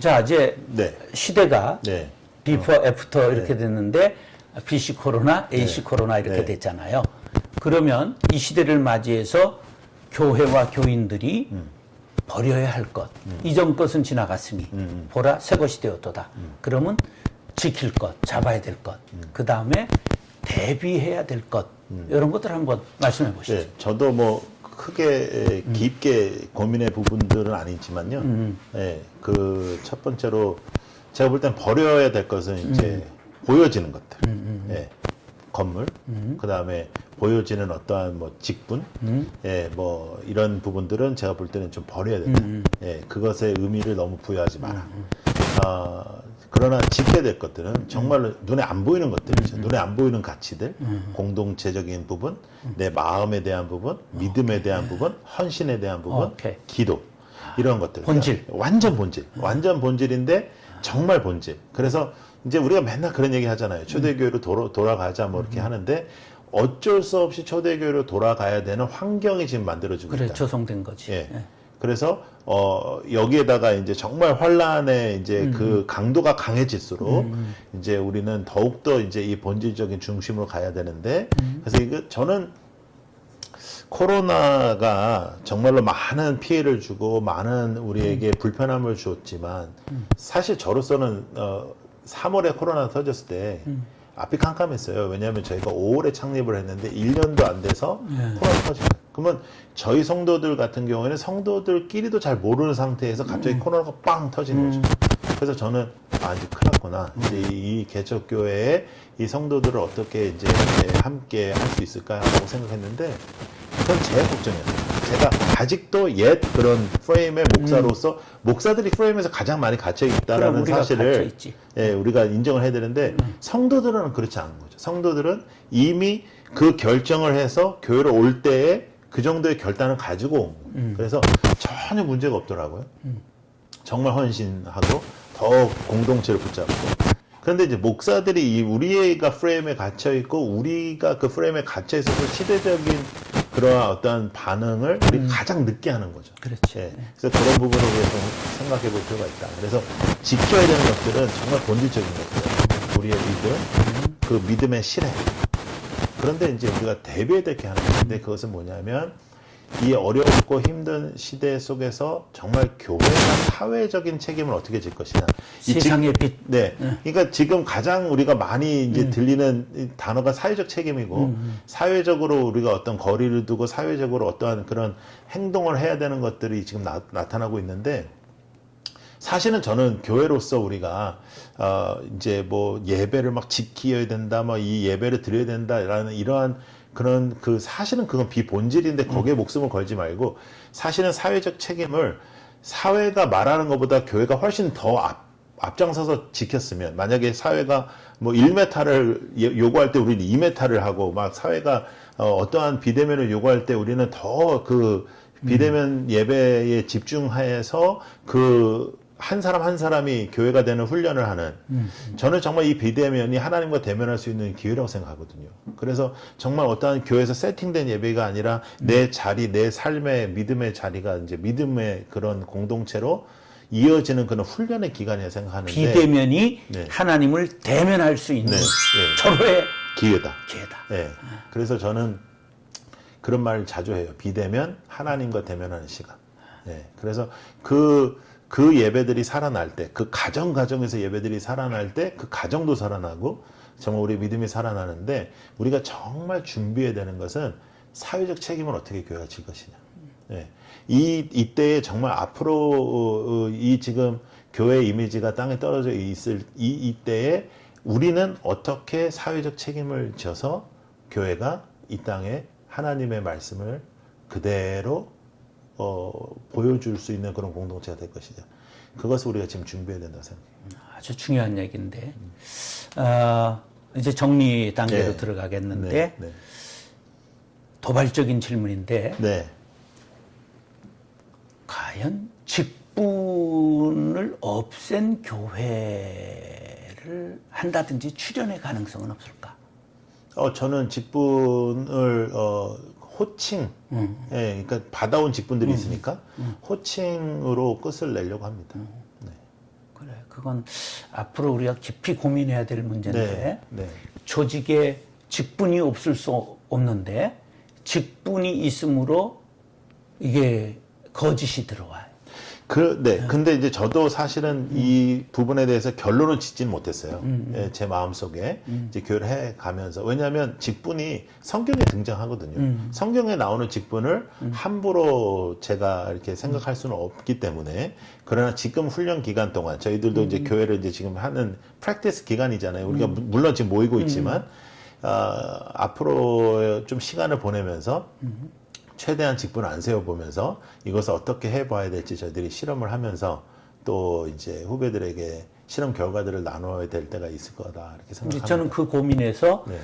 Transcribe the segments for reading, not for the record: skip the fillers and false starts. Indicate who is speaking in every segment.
Speaker 1: 자, 이제
Speaker 2: 네.
Speaker 1: 시대가
Speaker 2: 네.
Speaker 1: 비포, 애프터 이렇게 됐는데 BC 코로나, AC
Speaker 2: 네.
Speaker 1: 코로나 이렇게
Speaker 2: 네.
Speaker 1: 됐잖아요. 그러면 이 시대를 맞이해서 교회와 교인들이 버려야 할 것, 이전 것은 지나갔으니 보라 새 것이 되었도다. 그러면 지킬 것, 잡아야 될 것, 그 다음에 대비해야 될 것, 이런 것들 한번 말씀해 보시죠.
Speaker 2: 네, 저도 뭐 크게 깊게 고민의 부분들은 아니지만요. 네, 그 첫 번째로 제가 볼 땐 버려야 될 것은 이제 보여지는 것들. 예, 건물, 그 다음에 보여지는 어떠한 뭐 직분, 예, 뭐 이런 부분들은 제가 볼 때는 좀 버려야 된다. 예, 그것에 의미를 너무 부여하지 마라. 그러나 지켜야 될 것들은 정말로 눈에 안 보이는 것들이죠. 눈에 안 보이는 가치들, 공동체적인 부분, 내 마음에 대한 부분, 믿음에 대한 부분, 헌신에 대한 부분, 기도, 이런 것들.
Speaker 1: 본질.
Speaker 2: 완전 본질. 완전 본질인데 정말 본질. 그래서 이제 우리가 맨날 그런 얘기 하잖아요. 초대교회로 돌아가자 뭐 이렇게 하는데 어쩔 수 없이 초대교회로 돌아가야 되는 환경이 지금 만들어지고
Speaker 1: 그래,
Speaker 2: 있다.
Speaker 1: 조성된 거지.
Speaker 2: 예. 그래서 여기에다가 이제 정말 환란의 이제 그 강도가 강해질수록 이제 우리는 더욱더 이제 이 본질적인 중심으로 가야 되는데 그래서 이거 저는 코로나가 정말로 많은 피해를 주고 많은 우리에게 불편함을 주었지만 사실 저로서는 3월에 코로나가 터졌을 때 앞이 깜깜했어요. 왜냐하면 저희가 5월에 창립을 했는데 1년도 안 돼서 코로나 터지고 그러면 저희 성도들 같은 경우에는 성도들끼리도 잘 모르는 상태에서 갑자기 코로나가 빵 터진 거죠. 그래서 저는 이제 큰일 났구나. 이제 이 개척교회에 이 성도들을 어떻게 이제 함께 할 수 있을까라고 생각했는데 그건 제 걱정이었어요. 제가 아직도 옛 그런 프레임의 목사로서 목사들이 프레임에서 가장 많이 갇혀 있다라는 사실을 우리가 인정을 해야 되는데 성도들은 그렇지 않은 거죠. 성도들은 이미 그 결정을 해서 교회로 올 때에 그 정도의 결단을 가지고 온 거예요. 그래서 전혀 문제가 없더라고요. 정말 헌신하고 더 공동체를 붙잡고. 그런데 이제 목사들이 우리가 프레임에 갇혀 있고 우리가 그 프레임에 갇혀 있어서 시대적인 그러한 어떠한 반응을 우리 가장 늦게 하는 거죠.
Speaker 1: 그렇지.
Speaker 2: 예. 그래서 그런 부분을 위해서 생각해 볼 필요가 있다. 그래서 지켜야 되는 것들은 정말 본질적인 것들. 우리의 믿음, 그 믿음의 실행. 그런데 이제 우리가 대비해야 될 게 하나 있는데 그것은 뭐냐면 이 어렵고 힘든 시대 속에서 정말 교회가 사회적인 책임을 어떻게 질 것이냐.
Speaker 1: 세상의 빛.
Speaker 2: 네. 그러니까 지금 가장 우리가 많이 이제 들리는 단어가 사회적 책임이고 사회적으로 우리가 어떤 거리를 두고 사회적으로 어떠한 그런 행동을 해야 되는 것들이 지금 나타나고 있는데 사실은 저는 교회로서 우리가 이제 뭐 예배를 막 지켜야 된다, 뭐 이 예배를 드려야 된다라는 이러한 그런 사실은 그건 비본질인데 거기에 목숨을 걸지 말고 사실은 사회적 책임을 사회가 말하는 것보다 교회가 훨씬 더 앞장서서 지켰으면 만약에 사회가 뭐 1m를 요구할 때 우리는 2m를 하고 막 사회가 어떠한 비대면을 요구할 때 우리는 더 그 비대면 예배에 집중해서 한 사람 한 사람이 교회가 되는 훈련을 하는 저는 정말 이 비대면이 하나님과 대면할 수 있는 기회라고 생각하거든요. 그래서 정말 어떠한 교회에서 세팅된 예배가 아니라 내 자리, 내 삶의 믿음의 자리가 이제 믿음의 그런 공동체로 이어지는 그런 훈련의 기간이라 생각하는데
Speaker 1: 비대면이 하나님을 대면할 수 있는 절호의
Speaker 2: 기회다.
Speaker 1: 네.
Speaker 2: 그래서 저는 그런 말을 자주 해요. 비대면 하나님과 대면하는 시간. 그래서 그 예배들이 살아날 때, 그 가정에서 예배들이 살아날 때, 그 가정도 살아나고, 정말 우리 믿음이 살아나는데, 우리가 정말 준비해야 되는 것은 사회적 책임을 어떻게 교회가 질 것이냐. 이때에 정말 앞으로, 이 지금 교회 이미지가 땅에 떨어져 있을 이때에 우리는 어떻게 사회적 책임을 져서 교회가 이 땅에 하나님의 말씀을 그대로 보여줄 수 있는 그런 공동체가 될 것이죠. 그것을 우리가 지금 준비해야 된다고 생각해요.
Speaker 1: 아주 중요한 얘기인데 이제 정리 단계로 들어가겠는데 도발적인 질문인데 과연 직분을 없앤 교회를 한다든지 출현의 가능성은 없을까?
Speaker 2: 저는 직분을 호칭, 그러니까 받아온 직분들이 있으니까 호칭으로 끝을 내려고 합니다.
Speaker 1: 그래. 그건 앞으로 우리가 깊이 고민해야 될 문제인데
Speaker 2: 네.
Speaker 1: 조직에 직분이 없을 수 없는데 직분이 있으므로 이게 거짓이 들어와요.
Speaker 2: 근데 이제 저도 사실은 이 부분에 대해서 결론을 짓지는 못했어요. 예, 제 마음속에 이제 교회를 해 가면서. 왜냐하면 직분이 성경에 등장하거든요. 성경에 나오는 직분을 함부로 제가 이렇게 생각할 수는 없기 때문에. 그러나 지금 훈련 기간 동안 저희들도 이제 교회를 이제 지금 하는 프랙티스 기간이잖아요. 우리가 물론 지금 모이고 있지만, 앞으로 좀 시간을 보내면서 최대한 직분을 안 세워보면서 이것을 어떻게 해봐야 될지 저희들이 실험을 하면서 또 이제 후배들에게 실험 결과들을 나눠야 될 때가 있을 거다 이렇게 생각합니다.
Speaker 1: 저는 그 고민에서
Speaker 2: 네.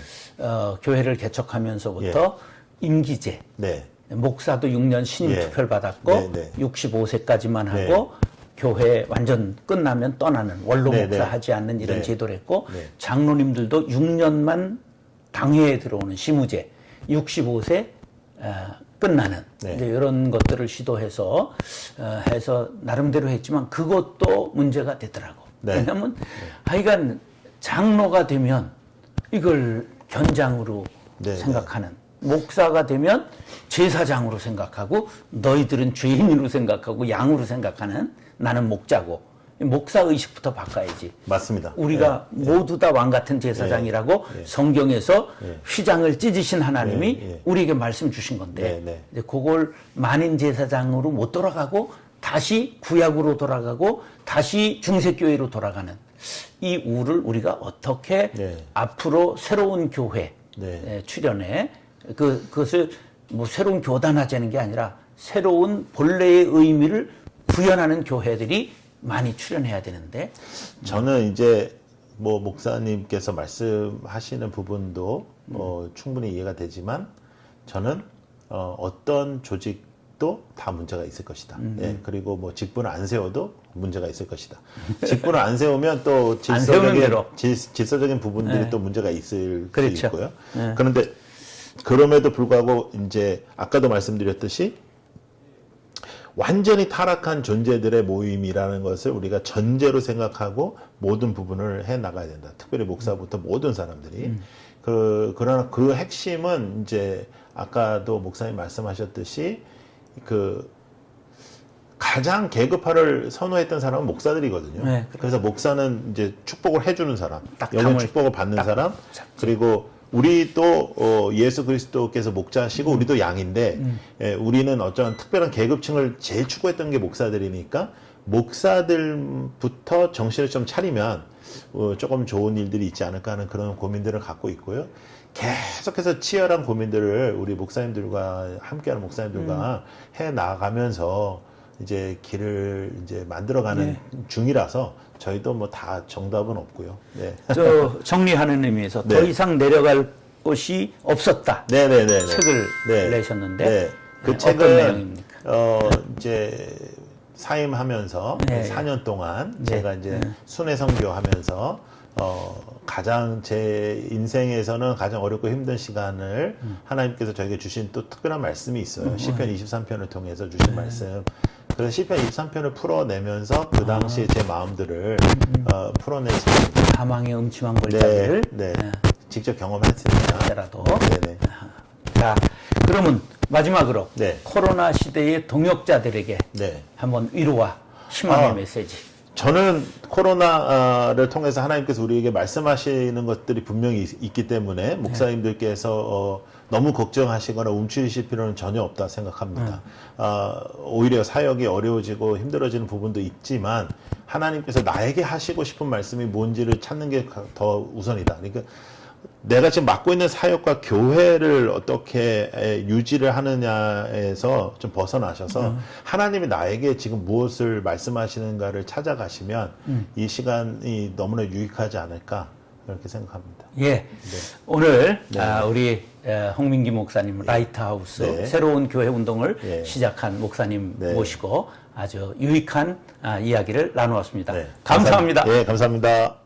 Speaker 1: 교회를 개척하면서부터 임기제,
Speaker 2: 네.
Speaker 1: 목사도 6년 신임
Speaker 2: 예.
Speaker 1: 투표를 받았고 65세까지만 하고 교회 완전 끝나면 떠나는 원로 목사 하지 않는 이런 제도를 했고 장로님들도 6년만 당회에 들어오는 시무제 65세 끝나는 이제 이런 것들을 시도해서 해서 나름대로 했지만 그것도 문제가 되더라고. 왜냐하면 하여간 장로가 되면 이걸 견장으로 생각하는 목사가 되면 제사장으로 생각하고 너희들은 죄인으로 생각하고 양으로 생각하는 나는 목자고 목사 의식부터 바꿔야지.
Speaker 2: 맞습니다.
Speaker 1: 우리가 모두 다 왕 같은 제사장이라고 성경에서 휘장을 찢으신 하나님이 우리에게 말씀 주신 건데 이제 그걸 만인 제사장으로 못 돌아가고 다시 구약으로 돌아가고 다시 중세교회로 돌아가는 이 우를 우리가 어떻게 앞으로 새로운 교회 출현해 그것을 뭐 새로운 교단하자는 게 아니라 새로운 본래의 의미를 구현하는 교회들이 많이 출연해야 되는데
Speaker 2: 저는 이제 뭐 목사님께서 말씀하시는 부분도 충분히 이해가 되지만 저는 어떤 조직도 다 문제가 있을 것이다. 그리고 뭐 직분을 안 세워도 문제가 있을 것이다. 직분을 안 세우면 또 질서적인 부분들이 또 문제가 있을 수 있고요. 그런데 그럼에도 불구하고 이제 아까도 말씀드렸듯이 완전히 타락한 존재들의 모임이라는 것을 우리가 전제로 생각하고 모든 부분을 해 나가야 된다. 특별히 목사부터 모든 사람들이. 그러나 그 핵심은 이제 아까도 목사님 말씀하셨듯이 가장 계급화를 선호했던 사람은 목사들이거든요. 그래서 목사는 이제 축복을 해주는 사람, 영혼 축복을 받는 사람, 그리고 우리도 예수 그리스도께서 목자시고 우리도 양인데 우리는 어쩌면 특별한 계급층을 제일 추구했던 게 목사들이니까 목사들부터 정신을 좀 차리면 조금 좋은 일들이 있지 않을까 하는 그런 고민들을 갖고 있고요. 계속해서 치열한 고민들을 우리 목사님들과 함께하는 목사님들과 해 나가면서 이제 길을 이제 만들어가는 중이라서 저희도 뭐 다 정답은 없고요.
Speaker 1: 저 정리하는 의미에서 더 이상 내려갈 곳이 없었다. 책을 내셨는데
Speaker 2: 그 책은 내용입니까? 이제 사임하면서 4년 동안 제가 이제 순회 선교하면서 가장 제 인생에서는 가장 어렵고 힘든 시간을 하나님께서 저에게 주신 또 특별한 말씀이 있어요. 시편 23편을 통해서 주신 말씀. 그래서 시편 23편을 풀어내면서 그 당시에 제 마음들을 풀어내서
Speaker 1: 사망의 음침한 골짜기를
Speaker 2: 직접 경험했습니다.
Speaker 1: 라도. 자, 그러면 마지막으로 코로나 시대의 동역자들에게 한번 위로와 희망의 메시지.
Speaker 2: 저는 코로나를 통해서 하나님께서 우리에게 말씀하시는 것들이 분명히 있기 때문에 목사님들께서 너무 걱정하시거나 움츠리실 필요는 전혀 없다 생각합니다. 오히려 사역이 어려워지고 힘들어지는 부분도 있지만 하나님께서 나에게 하시고 싶은 말씀이 뭔지를 찾는 게 더 우선이다. 그러니까 내가 지금 맡고 있는 사역과 교회를 어떻게 유지를 하느냐에서 좀 벗어나셔서 하나님이 나에게 지금 무엇을 말씀하시는가를 찾아가시면 이 시간이 너무나 유익하지 않을까 그렇게 생각합니다.
Speaker 1: 오늘 우리 홍민기 목사님 라이트하우스 새로운 교회 운동을 시작한 목사님 모시고 아주 유익한 이야기를 나누었습니다. 감사합니다.
Speaker 2: 감사합니다.